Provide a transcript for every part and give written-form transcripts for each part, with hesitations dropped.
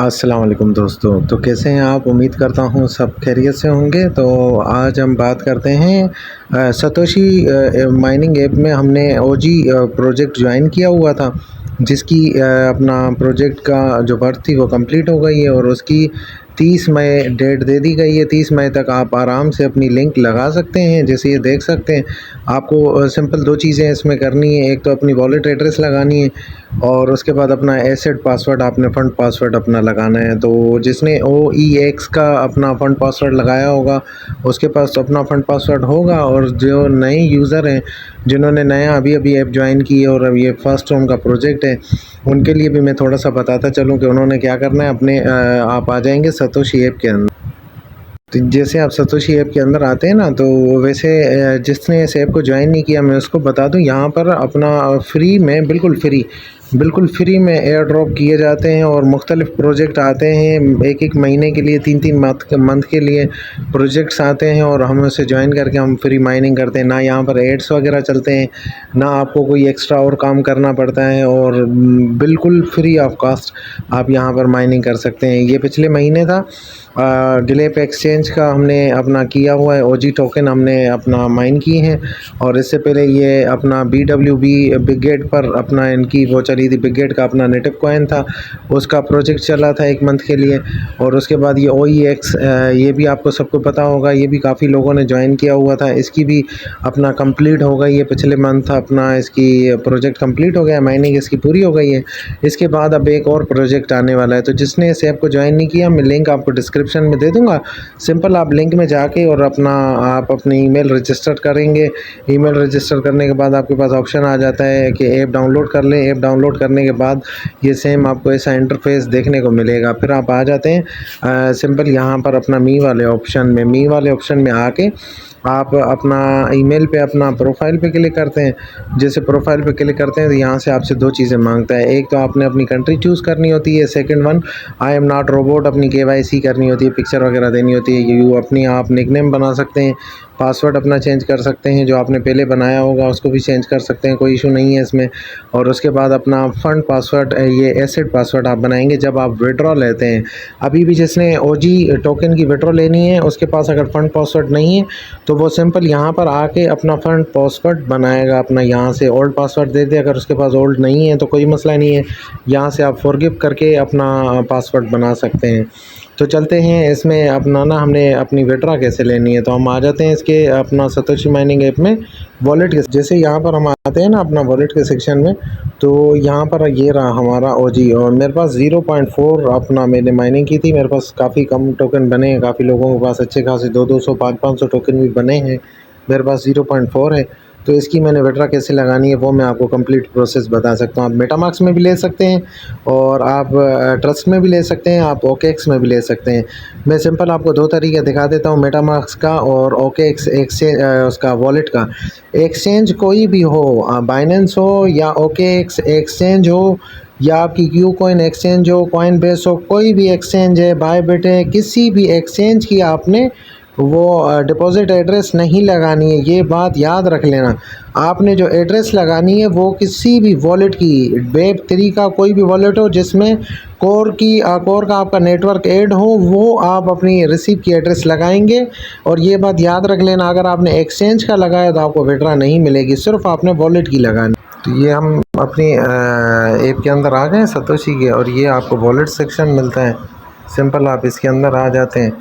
अस्सलाम वालेकुम दोस्तों। तो कैसे हैं आप? उम्मीद करता हूँ सब खैरियत से होंगे। तो आज हम बात करते हैं सतोशी माइनिंग ऐप में हमने ओजी प्रोजेक्ट ज्वाइन किया हुआ था, जिसकी अपना प्रोजेक्ट का जो वर्क थी वो कंप्लीट हो गई है और उसकी 30 मई डेट दे दी गई है। 30 मई तक आप आराम से अपनी लिंक लगा सकते हैं। जैसे ये देख सकते हैं, आपको सिंपल 2 चीज़ें इसमें करनी है। एक तो अपनी वॉलेट एड्रेस लगानी है और उसके बाद अपना एसेट पासवर्ड, आपने फ़ंड पासवर्ड अपना लगाना है। तो जिसने OEX का अपना फ़ंड पासवर्ड लगाया होगा, उसके पास तो अपना फ़ंड पासवर्ड होगा। और जो नए यूज़र हैं, जिन्होंने नया अभी ऐप ज्वाइन की है और अब ये फर्स्ट उनका प्रोजेक्ट है, उनके लिए भी मैं थोड़ा-सा बताता चलूँ कि उन्होंने क्या करना है। अपने आप आ जाएँगे सतोशी ऐप के अंदर। तो जैसे आप सतोशी ऐप के अंदर आते हैं ना, तो वैसे जिसने इस ऐप को ज्वाइन नहीं किया, मैं उसको बता दूं, यहाँ पर अपना फ्री में, बिल्कुल फ्री में एयर ड्रॉप किए जाते हैं और मुख्तलिफ़ प्रोजेक्ट आते हैं। एक महीने के लिए, 3 मंथ के लिए प्रोजेक्ट्स आते हैं और हम उसे ज्वाइन करके हम फ्री माइनिंग करते हैं। ना यहाँ पर एड्स वगैरह चलते हैं, ना आपको कोई एक्स्ट्रा और काम करना पड़ता है और बिल्कुल फ्री ऑफ कॉस्ट आप यहाँ पर माइनिंग कर सकते हैं। ये पिछले महीने था। ग्लेप एक्सचेंज का हमने अपना किया हुआ है, ओजी टोकन हमने अपना माइन किए हैं। और इससे पहले ये अपना BWB बिग गेट पर अपना इनकी वो चली थी, बिग गेट का अपना नेटिव कॉइन था, उसका प्रोजेक्ट चला था 1 मंथ के लिए। और उसके बाद ये OEX, ये भी आपको सबको पता होगा, ये भी काफ़ी लोगों ने ज्वाइन किया हुआ था। इसकी भी अपना कंप्लीट हो गई है, पिछले मंथ अपना इसकी प्रोजेक्ट कंप्लीट हो गया, माइनिंग इसकी पूरी हो गई है। इसके बाद अब एक और प्रोजेक्ट आने वाला है। तो जिसने इस ऐप को ज्वाइन नहीं किया, मैं लिंक आपको डिस्क्रिप्शन में दे दूंगा। सिंपल आप लिंक में जाके और आप अपनी ईमेल रजिस्टर करेंगे। ईमेल रजिस्टर करने के बाद आपके पास ऑप्शन आ जाता है कि ऐप डाउनलोड कर लें। ऐप डाउनलोड करने के बाद ये सेम आपको ऐसा इंटरफेस देखने को मिलेगा। फिर आप आ जाते हैं सिंपल यहाँ पर अपना मी वाले ऑप्शन में आके आप अपना ईमेल पे अपना प्रोफाइल पे क्लिक करते हैं। जैसे प्रोफाइल पे क्लिक करते हैं तो यहाँ से आपसे 2 चीज़ें मांगता है। एक तो आपने अपनी कंट्री चूज़ करनी होती है, second one I am not robot अपनी KYC करनी होती है, पिक्चर वगैरह देनी होती है। यू अपनी आप निकनेम बना सकते हैं, पासवर्ड अपना चेंज कर सकते हैं, जो आपने पहले बनाया होगा उसको भी चेंज कर सकते हैं, कोई इशू नहीं है इसमें। और उसके बाद अपना फ़ंड पासवर्ड, ये एसेट पासवर्ड आप बनाएंगे जब आप विड्रॉ लेते हैं। अभी भी जिसने OG टोकन की विड्रॉ लेनी है, उसके पास अगर फ़ंड पासवर्ड नहीं है तो वो सिंपल यहाँ पर आके अपना फ़ंड पासवर्ड बनाएगा। अपना यहाँ से ओल्ड पासवर्ड दे दे। अगर उसके पास ओल्ड नहीं है तो कोई मसला नहीं है, यहाँ से आप फॉरगिव करके अपना पासवर्ड बना सकते हैं। तो चलते हैं इसमें अपना ना, हमने अपनी विड्रॉ कैसे लेनी है। तो हम आ जाते हैं इसके अपना सतोशी माइनिंग ऐप में वॉलेट के। जैसे यहाँ पर हम आते हैं ना अपना वॉलेट के सेक्शन में, तो यहाँ पर ये रहा हमारा OG और मेरे पास 0.4 अपना मैंने माइनिंग की थी। मेरे पास काफ़ी कम टोकन बने हैं, काफ़ी लोगों के पास अच्छे खासे 200 500 टोकन भी बने हैं। मेरे पास 0.4 है। तो इसकी मैंने विड्रॉ कैसे लगानी है वो मैं आपको कंप्लीट प्रोसेस बता सकता हूँ। आप मेटामास्क में भी ले सकते हैं और आप ट्रस्ट में भी ले सकते हैं, आप OKX में भी ले सकते हैं। मैं सिंपल आपको 2 तरीके दिखा देता हूँ, मेटामास्क का और OKX एक्सचेंज, उसका वॉलेट का। एक्सचेंज कोई भी हो, बाइनेंस हो या OKX एक्सचेंज हो या आपकी क्यूकॉइन एक्सचेंज हो, कॉइनबेस हो, कोई भी एक्सचेंज है, बायबिट है, किसी भी एक्सचेंज की आपने वो डिपॉज़िट एड्रेस नहीं लगानी है। ये बात याद रख लेना। आपने जो एड्रेस लगानी है वो किसी भी वॉलेट की, Web3 का कोई भी वॉलेट हो जिसमें कोर का आपका नेटवर्क ऐड हो, वो आप अपनी रिसीव की एड्रेस लगाएंगे। और ये बात याद रख लेना, अगर आपने एक्सचेंज का लगाया तो आपको विड्रॉ नहीं मिलेगी, सिर्फ आपने वॉलेट की लगानी। तो ये हम अपनी ऐप के अंदर आ गए सतोशी के, और ये आपको वॉलेट सेक्शन मिलता है। सिंपल आप इसके अंदर आ जाते हैं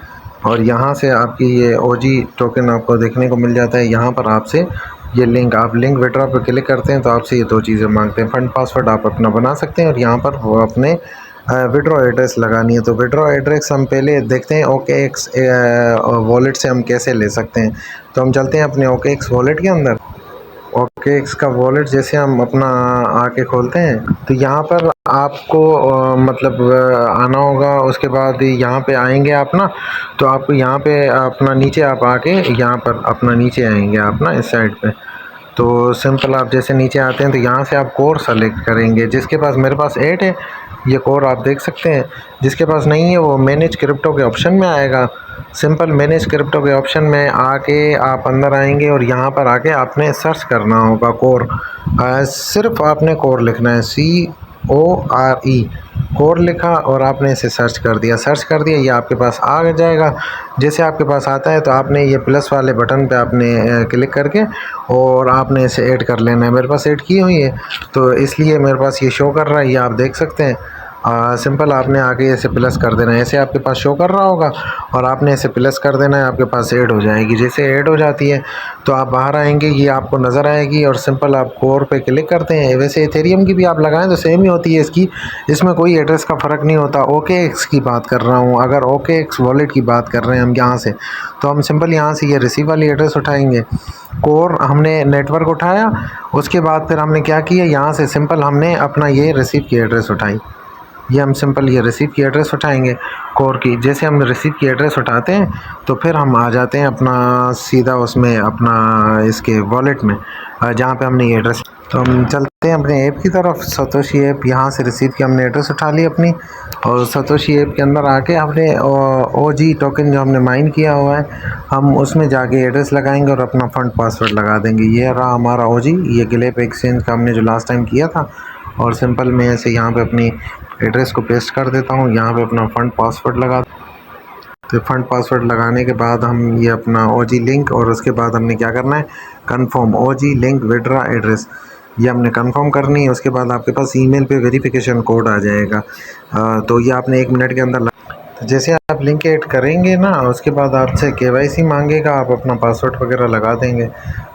और यहाँ से आपकी ये OG टोकन आपको देखने को मिल जाता है। यहाँ पर आपसे ये लिंक विड्रॉ पर क्लिक करते हैं तो आपसे ये 2 चीज़ें मांगते हैं। फ़ंड पासवर्ड आप अपना बना सकते हैं और यहाँ पर वो अपने विड्रॉ एड्रेस लगानी है। तो विड्रॉ एड्रेस हम पहले देखते हैं OKX वॉलेट से हम कैसे ले सकते हैं। तो हम चलते हैं अपने OKX वॉलेट के अंदर। OKX का वॉलेट जैसे हम अपना आके खोलते हैं तो यहाँ पर आपको आना होगा। उसके बाद यहाँ पे आएंगे आप ना, तो आपको यहाँ पे अपना नीचे आप आके यहाँ पर अपना नीचे आएंगे आप ना इस साइड पे। तो सिंपल आप जैसे नीचे आते हैं तो यहाँ से आप कोर सेलेक्ट करेंगे। जिसके पास, मेरे पास 8 है, ये कोर आप देख सकते हैं। जिसके पास नहीं है वो मैनेज क्रिप्टो के ऑप्शन में आएगा। सिंपल मैनेज क्रिप्टो के ऑप्शन में आके आप अंदर आएंगे और यहाँ पर आके आपने सर्च करना होगा कोर। सिर्फ आपने कोर लिखना है, CORE। कोर लिखा और आपने इसे सर्च कर दिया, ये आपके पास आ जाएगा। जैसे आपके पास आता है तो आपने ये प्लस वाले बटन पे आपने क्लिक करके और आपने इसे ऐड कर लेना है। मेरे पास ऐड की हुई है तो इसलिए मेरे पास ये शो कर रहा है, ये आप देख सकते हैं। सिंपल आपने आगे ऐसे प्लस कर देना है, ऐसे आपके पास शो कर रहा होगा और आपने ऐसे प्लस कर देना है, आपके पास ऐड हो जाएगी। जैसे ऐड हो जाती है तो आप बाहर आएंगे, ये आपको नज़र आएगी और सिंपल आप कोर पे क्लिक करते हैं। वैसे इथेरियम की भी आप लगाएं तो सेम ही होती है इसकी, इसमें कोई एड्रेस का फ़र्क नहीं होता। OKX की बात कर रहा हूँ, अगर OKX वॉलेट की बात कर रहे हैं हम यहाँ से, तो हम सिंपल यहाँ से ये रिसीव वाली एड्रेस उठाएंगे। कोर हमने नेटवर्क उठाया, उसके बाद फिर हमने क्या किया, यहाँ से सिंपल हमने अपना ये रिसीव की एड्रेस उठाई। ये हम सिंपल ये रिसीव की एड्रेस उठाएंगे कोर की। जैसे हम रिसीव की एड्रेस उठाते हैं तो फिर हम आ जाते हैं अपना सीधा उसमें अपना इसके वॉलेट में जहाँ पे हमने ये एड्रेस। तो हम चलते हैं अपने ऐप की तरफ। सतोशी ऐप, यहाँ से रिसीव की हमने एड्रेस उठा ली अपनी और सतोशी ऐप के अंदर आके हमने OG टोकन जो हमने माइन किया हुआ है हम उसमें जाके एड्रेस लगाएंगे और अपना फंड पासवर्ड लगा देंगे। ये रहा हमारा OG, ये ग्लेप एक्सचेंज का हमने जो लास्ट टाइम किया था। और सिंपल मैं ऐसे यहाँ पे अपनी एड्रेस को पेस्ट कर देता हूँ, यहाँ पे अपना फ़ंड पासवर्ड लगा। तो फ़ंड पासवर्ड लगाने के बाद हम ये अपना OG लिंक और उसके बाद हमने क्या करना है, confirm OG link withdraw address, ये हमने कंफर्म करनी है। उसके बाद आपके पास ईमेल पे वेरिफिकेशन कोड आ जाएगा। तो ये आपने 1 मिनट के अंदर तो जैसे आप लिंक ऐड करेंगे ना, उसके बाद आपसे KYC मांगेगा, आप अपना पासवर्ड वगैरह लगा देंगे।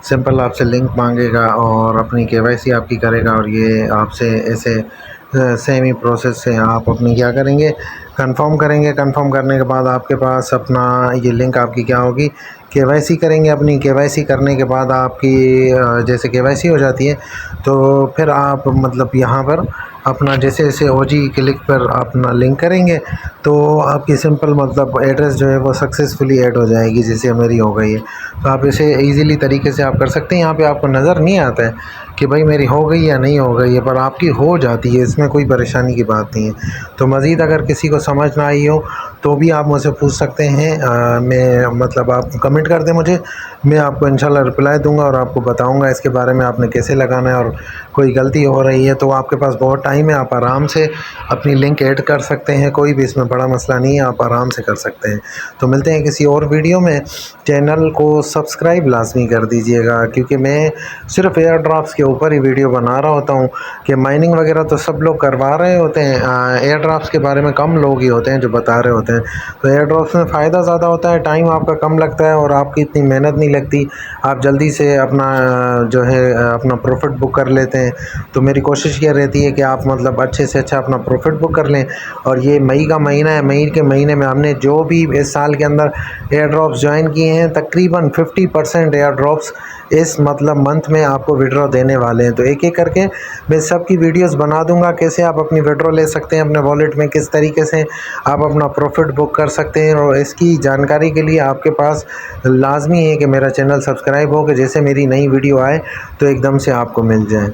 सिंपल आपसे लिंक मांगेगा और अपनी KYC आपकी करेगा और ये आपसे ऐसे सेम ही प्रोसेस से आप अपनी क्या करेंगे, कंफर्म करेंगे। कंफर्म करने के बाद आपके पास अपना ये लिंक आपकी क्या होगी, KYC करेंगे। अपनी KYC करने के बाद आपकी जैसे KYC हो जाती है तो फिर आप मतलब यहाँ पर अपना जैसे जैसे OG क्लिक पर अपना लिंक करेंगे तो आपकी सिंपल मतलब एड्रेस जो है वो सक्सेसफुली ऐड हो जाएगी, जैसे मेरी हो गई है। तो आप इसे इजीली तरीके से आप कर सकते हैं। यहाँ पे आपको नज़र नहीं आता है कि भाई मेरी हो गई या नहीं हो गई है, पर आपकी हो जाती है, इसमें कोई परेशानी की बात नहीं है। तो मज़ीद अगर किसी को समझ ना आई हो तो भी आप मुझसे पूछ सकते हैं। मैं मतलब आप कमेंट कर दें मुझे, मैं आपको इंशाल्लाह रिप्लाई दूंगा और आपको बताऊंगा इसके बारे में आपने कैसे लगाना है। और कोई गलती हो रही है तो आपके पास बहुत टाइम है, आप आराम से अपनी लिंक ऐड कर सकते हैं, कोई भी इसमें बड़ा मसला नहीं है, आप आराम से कर सकते हैं। तो मिलते हैं किसी और वीडियो में। चैनल को सब्सक्राइब लाजमी कर दीजिएगा क्योंकि मैं सिर्फ एयर ड्रॉप्स के ऊपर ही वीडियो बना रहा होता हूँ कि माइनिंग वगैरह तो सब लोग करवा रहे होते हैं, एयर ड्रॉप्स के बारे में कम लोग ही होते हैं जो बता रहे होते हैं। तो एयर ड्रॉप्स में फ़ायदा ज़्यादा होता है, टाइम आपका कम लगता है और आपकी इतनी मेहनत नहीं लगती, आप जल्दी से अपना जो है अपना प्रॉफिट बुक कर लेते हैं। तो मेरी कोशिश ये रहती है कि आप मतलब अच्छे से अच्छा अपना प्रॉफिट बुक कर लें। और ये मई का महीना है, मई के महीने में हमने जो भी इस साल के अंदर एयर ड्रॉप्स ज्वाइन किए हैं तकरीबन 50% एयर ड्रॉप्स इस मतलब मंथ में आपको विड्रॉ देने वाले हैं। तो एक एक करके मैं सबकी वीडियोस बना दूंगा, कैसे आप अपनी विड्रॉ ले सकते हैं अपने वॉलेट में, किस तरीके से आप अपना प्रॉफिट बुक कर सकते हैं। और इसकी जानकारी के लिए आपके पास लाजमी है कि मेरा चैनल सब्सक्राइब हो कि जैसे मेरी नई वीडियो आए तो एकदम से आपको मिल जाए।